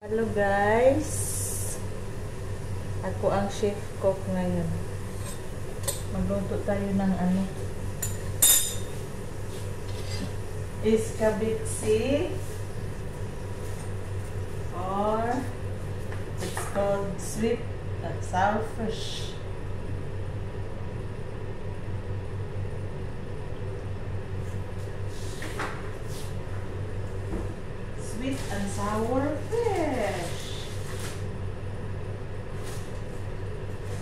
Hello guys, ako ang chef cook ngayon. Magluto tayo ng iskabitsi, or it's called sweet and sour fish. Sweet and sour fish.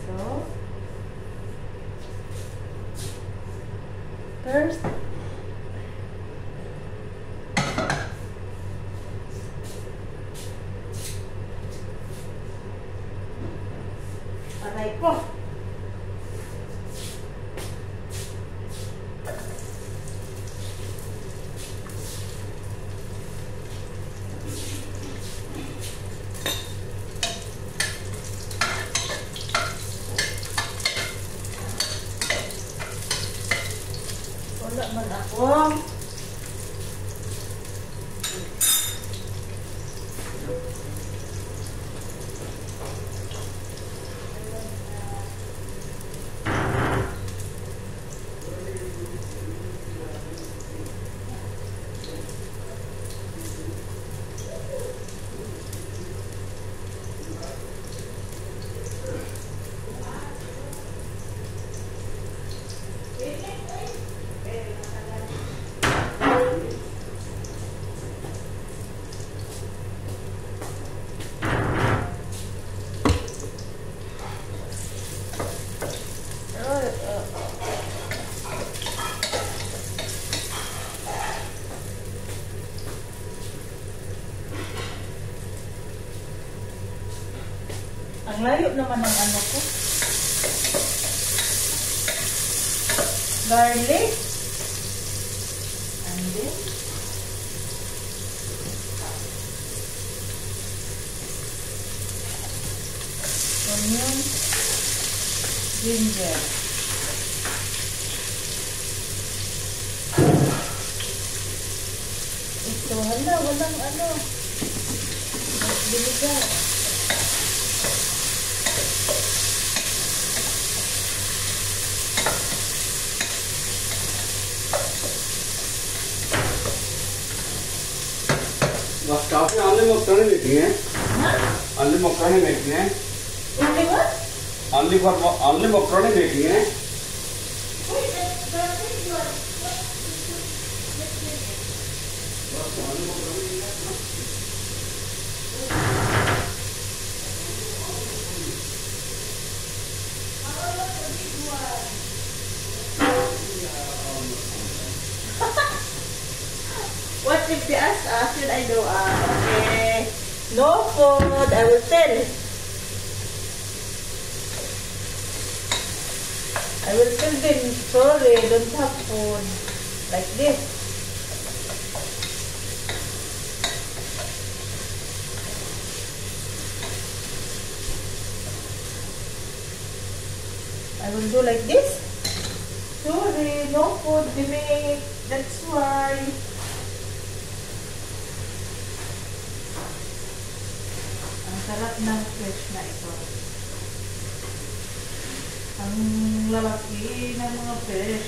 So, first, aray ko. Wala man ako. Ang layo naman ng ko. Garlic. And then onion, ginger. Ito, walang biligan. बस काफी आलू मक्खन देखी हैं। आलू मक्खन देखी हैं। आलू मक्खन देखी हैं। What if they ask us, should I do? Okay. No food, I will tell. I will tell them, sorry, I don't have food. Like this. I will do like this. Sorry, no food, Jimmy. That's why. Sarap ng fish na ito. Ang lalaki ng mga fish.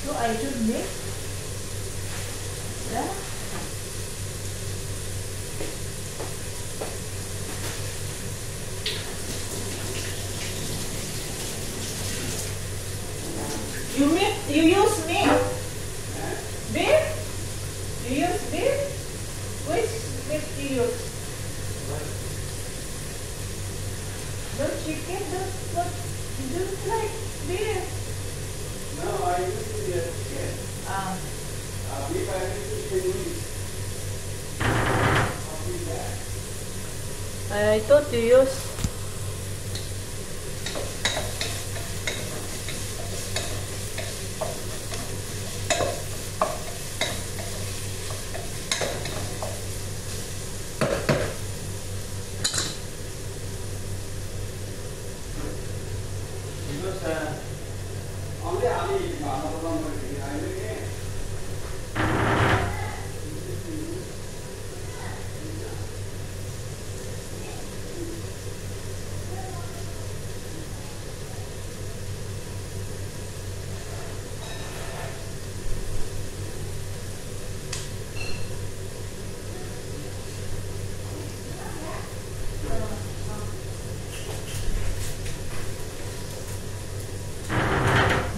So, I should make the you use meat? Beef? You use beef? Which beef do you use? No chicken? What? You don't like beef? No, I use chicken. Beef I use chicken. I thought you use. Only Ali,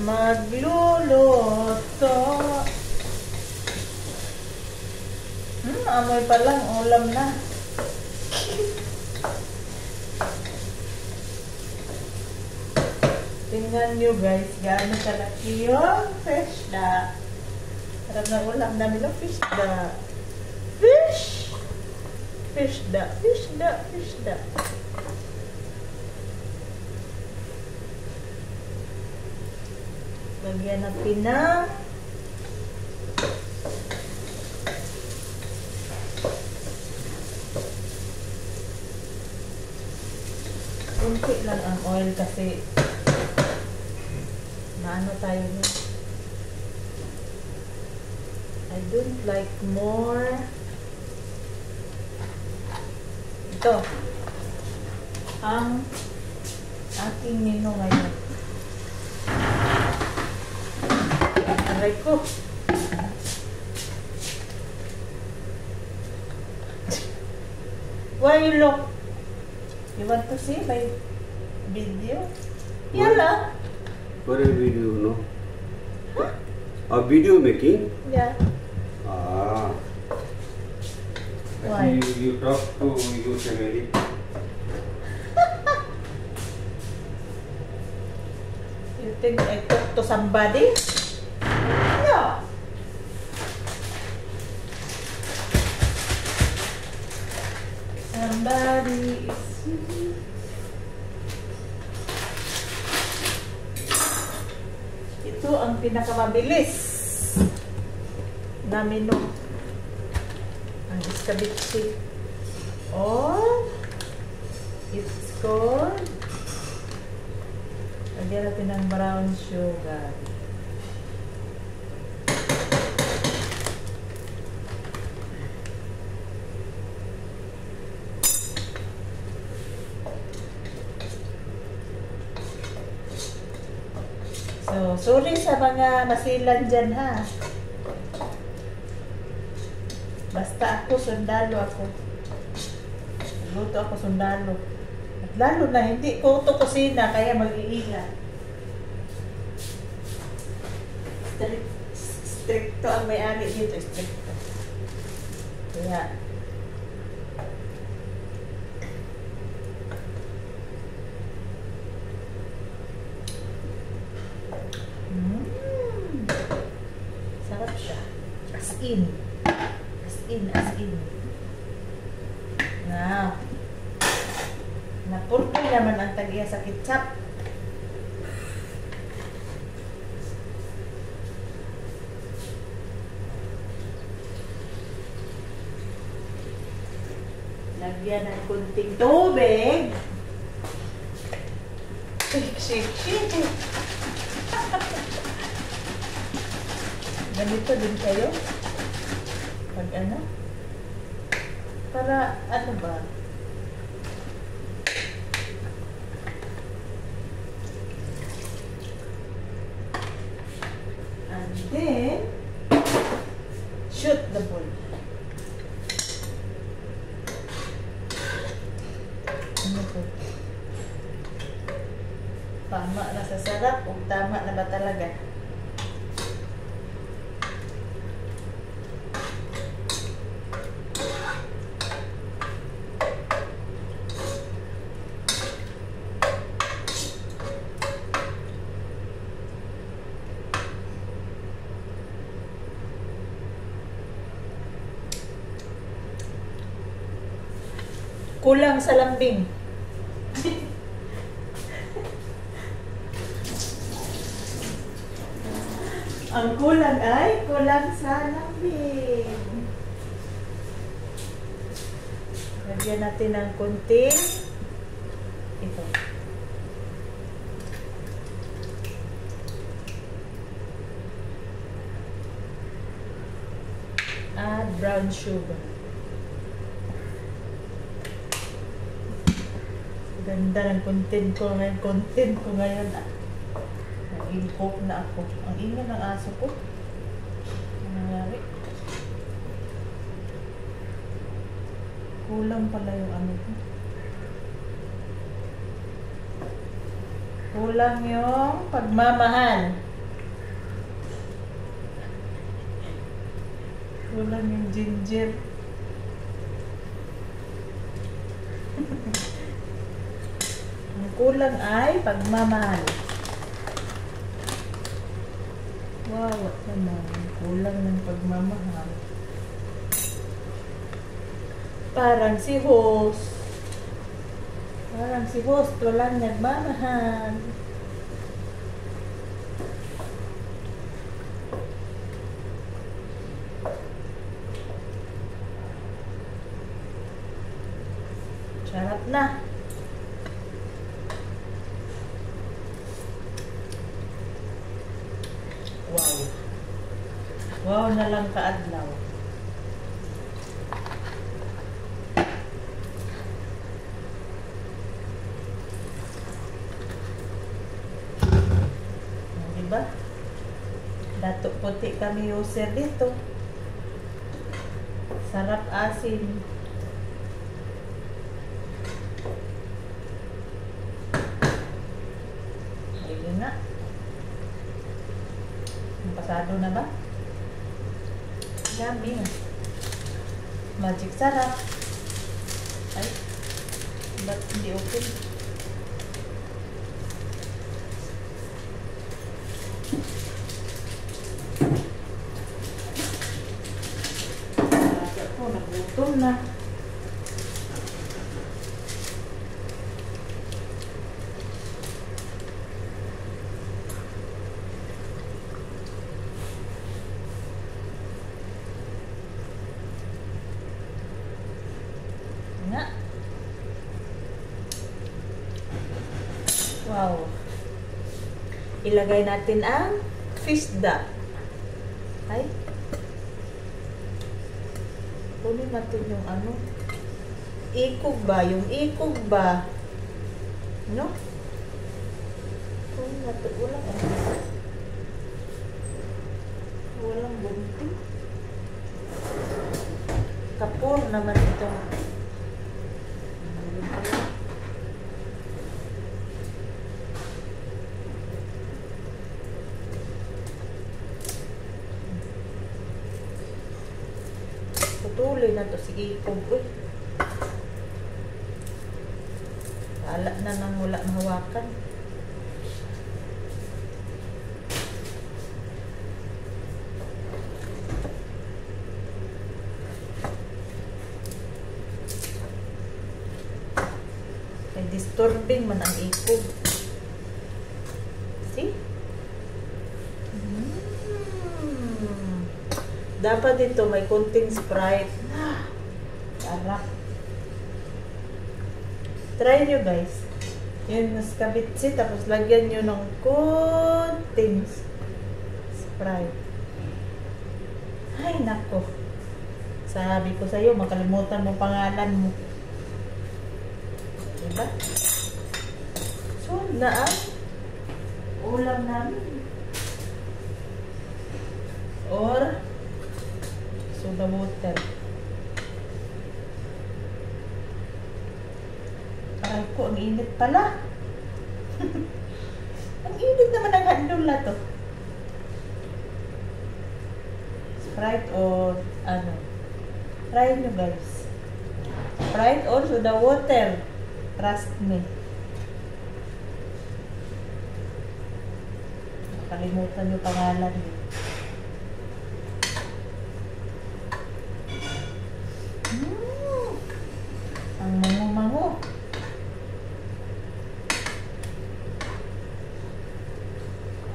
magluluto. Amoy pa lang, ulam na. Tingnan nyo guys, gaano kalaki yung fish da. Harap na ulam namin ng fish da. Fish! Fish da, fish da, fish da. Lagyan natin ng kunti lang ang oil kasi maano tayo nun. I don't like more. Ito ang aking menu ngayon. Aray ko. Why you look? You want to see my video? Yala. What a video, no? Huh? A video making? Yeah. Ah. Why? You talk to your family. You think I talk to somebody? No. Somebody is ito ang pinakamabilis na menu. Ang escabeche. Or it's called, lagyan natin ng brown sugar. So, sorry sa mga masilan dyan ha. Basta ako, sundalo ako. Luto ako, sundalo. At lalo na, hindi ko ito kusina, kaya mag-iingat. Stricto ang may-ari dito, stricto. Kaya, sarap siya. As in. As in, as in. Now, napurkoy naman ang tagiya sa ketchup. Lagyan ng kunting tubig. Shake. Ganito din kayo? Pag ano? Para ano ba? And then, shoot the ball. Ano po? Tama na sa sarap o tama na ba talaga? Kulang sa lambing. Ang kulang ay kulang sa lambing. Lagyan natin ng kunting ito. Add brown sugar. Ganda ng content ko ngayon. Nag-incook na ako. Ang ingay ng aso ko. Ano nangyari? Kulang pala yung ano ko. Kulang yung pagmamahal. Kulang yung ginger. Ang kulang ay pagmamahal. Wow, naman. Kulang ng pagmamahal. Parang si host. Parang si host, walang nagmamahal. Sarap na. Wow. Wow na lang kaadlaw. Diba? Dato puti kami user dito. Sarap asin. Ayun na. Pasado na ba? Yummy. Magic sarap. Ay, ba't hindi open? Ako, nagutom na. Nga. Wow. Ilagay natin ang fisda. Ay. Kunin natin yung ano. Ikog ba? Yung ikog ba? No? Kunin natin. Walang ano. Walang bunting. Kapur naman ito. Tuloy na to. Sige, ikog. Uy. Wala na nang wala mahawakan. Ay, disturbing man ang ikog. See? Dapat dito may konting Sprite. Sarap. Try nyo guys. Yun, mas kabitsi. Tapos lagyan nyo ng konting Sprite. Ay, nako. Sabi ko sa'yo, makalimutan mo pangalan mo. Diba? So, na ang ulam namin. Or soda water. Aray ko, ang init pala. Ang init naman ang handle na to. Sprite or ano. Try nyo guys. Sprite or soda water. Trust me. Nakalimutan nyo pangalan nyo. Ang mango-mango.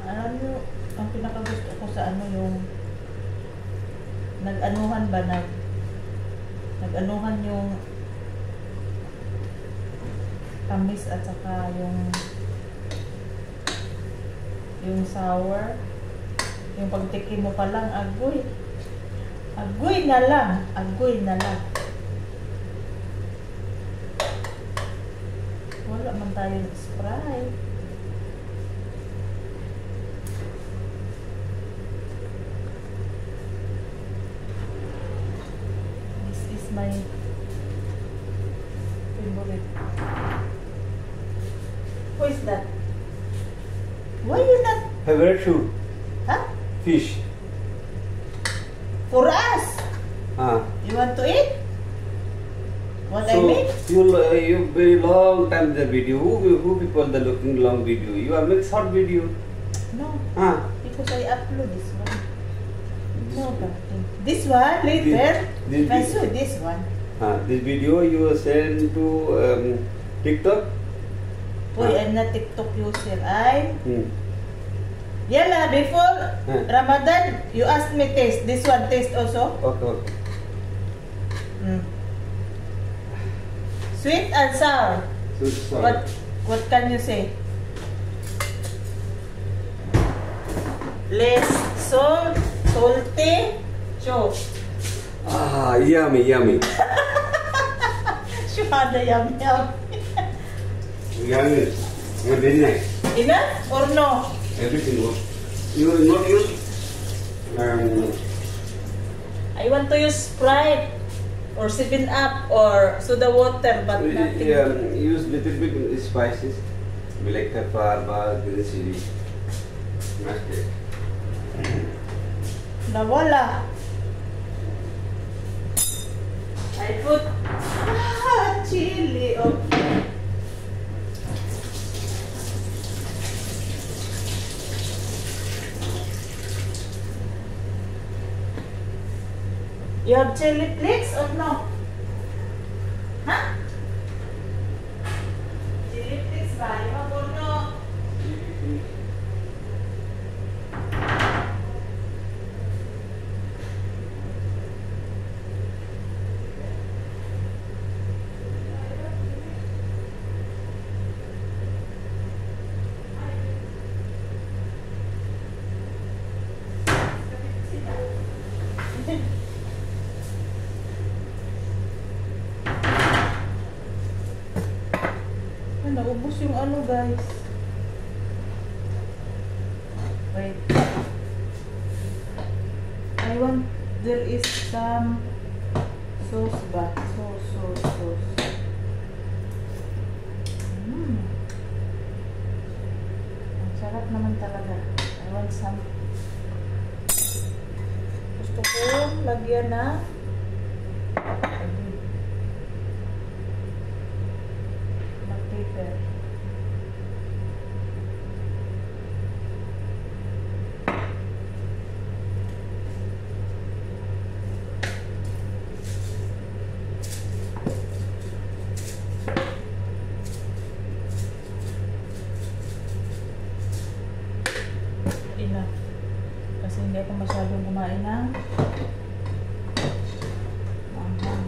Alam nyo, ang pinakagusto ko sa ano yung nag-anuhan ba? Nag-anuhan yung tamis at saka yung sour. Yung pagtikim mo pa lang, agoy. Agoy na lang. Agoy na lang. Wala man tayong Sprite. This is my favorite. Who is that? Why you not? Favorite food? Huh? Fish. For us! You want to eat? What I So mean? you very long time the video. Who people the looking long video? You are make short video. No, Ah. because I upload this one. No, nothing. This one later. This I video. saw this one. This video you send to TikTok. Boy, I'm not TikTok user. Hmm. Yala, before Ramadan, you asked me taste. This one taste also. Okay. Sweet and sour. So, What can you say? Less salt, salty, so. Yummy. Shada yum. Yummy. Very nice. Enough or no? Everything good. You will not use. I want to use Sprite or 7-Up or soda water, but nothing. Use little bit spices, black pepper, green chili. Mustard. Nawala. I put chili. Okay. You have chili flakes or no? Huh? Chili flakes ba? You have or no? Naubos yung ano, guys. Wait. I want, there is some sauce ba? Sauce. Ang sarap naman talaga. I want some. Gusto ko lagyan na paper. Enough. Kasi hindi ako masyadong kumain ng manghang.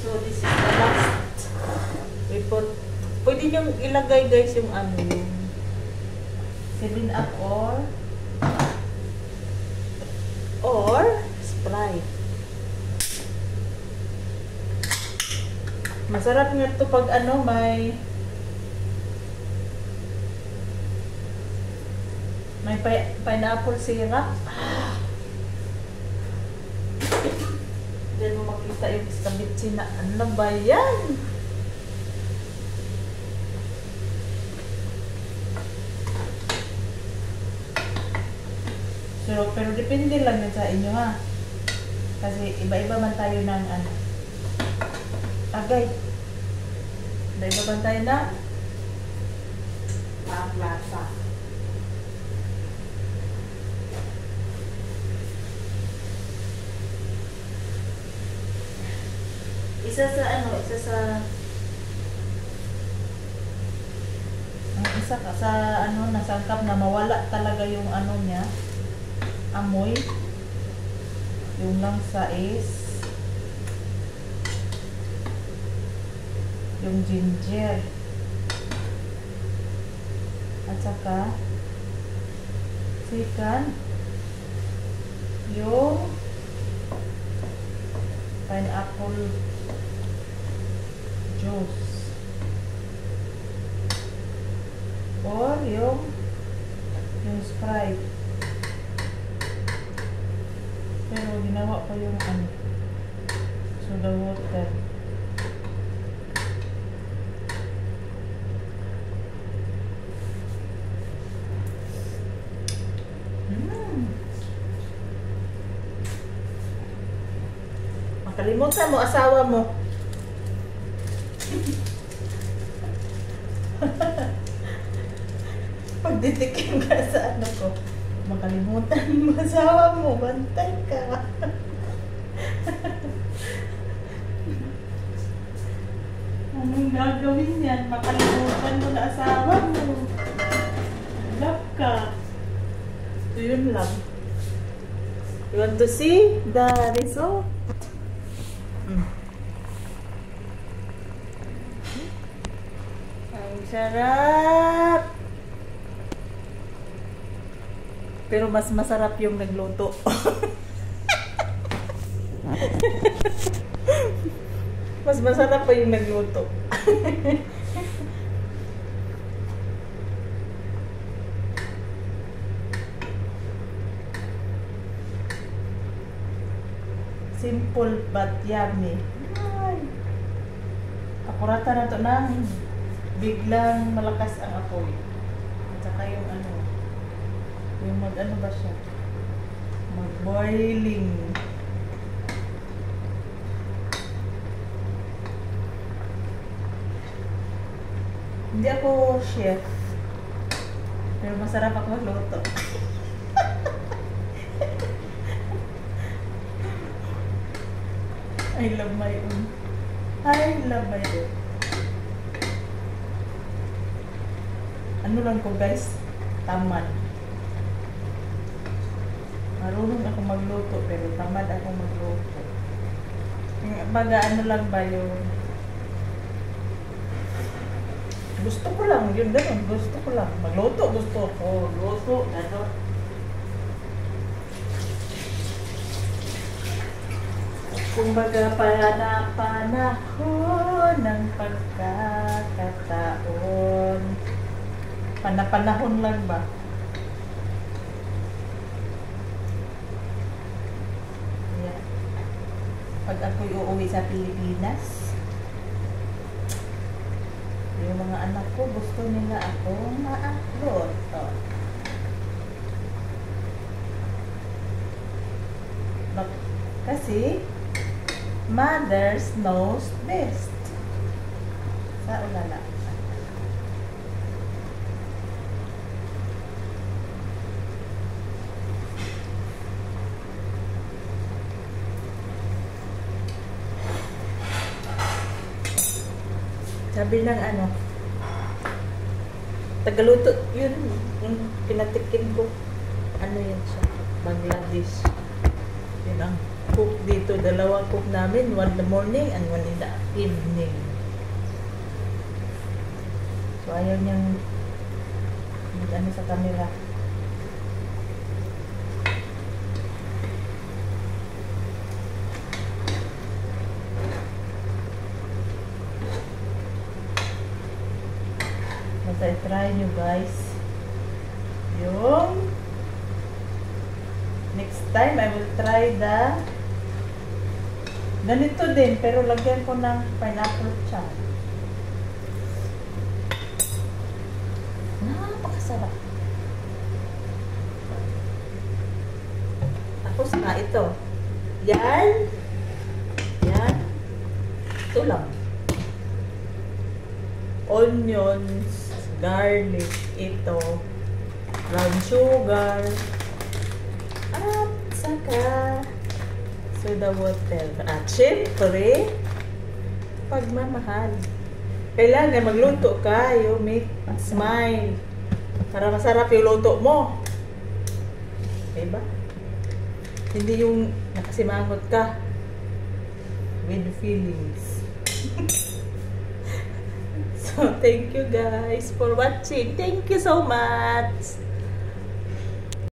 So this is the last. We put, pwede niyong ilagay guys yung ano yung 7-Up or Sprite. Masarap nga ito pag ano, may pineapple syrup. Diyan mo makita yung escabeche na ano ba yan? So, pero depende lang yun sa inyo ha. Kasi iba-iba man tayo ng ano. Agay. Iba-iba man tayo na ang lasa. Isa sa nasangkap na mawala talaga yung ano niya, amoy. Yung langsa is yung ginger. At saka second yung pineapple juice or yung Sprite. Pero ginawa ko yung ano, soda water. Makalimutan mo asawa mo. Pagditikim ka sa ano ko, makalimutan mo asawa mo, bantay ka. Anong gagawin yan? Makalimutan mo na asawa mo. Love ka. So yun lang. You want to see the result? Ang sarap! Pero mas masarap yung nagluto. Mas masarap pa yung nagluto. Simple but yummy. Ay. Akurata na ito na. Biglang malakas ang apoy. At saka yung ano, yung mag-ano ba siya? Mag-boiling. Hindi ako chef. Pero masarap ako magluto. I love my own. I love my own. Ano lang ko guys? Tamad. Marunong ako magluto pero tamad ako magluto. Baga ano lang ba yun? Gusto ko lang, yun ganun. Gusto ko lang. Magluto, gusto ko. Luto, gano'n. Kumbaga panahon ng pagkakataon. Panahon lang ba? Yeah. Pag ako'y uuwi sa Pilipinas, yung mga anak ko gusto nila akong maakluto. Kasi mothers knows best. Sa ulala. Sabi ng ano, Tagaluto, yun, yung pinatikim ko. Ano yan siya? Bangladesh. Yun ang cook dito. Dalawang cook namin. One in the morning and one in the evening. So, ayaw niyang ano sa camera. Basta i-try nyo guys. Yung next time I will try the ganito din pero lagyan ko ng pineapple chop. Napakasarap. Tapos na ito. Yan. Yan. Ito lang. Onions, garlic, ito, brown sugar, at saka soda water. At syempre, pagmamahal. Kailangan magluto ka, you make smile. Para masarap yung luto mo. Diba? Hindi yung nakasimangot ka with feelings. So, thank you guys for watching. Thank you so much.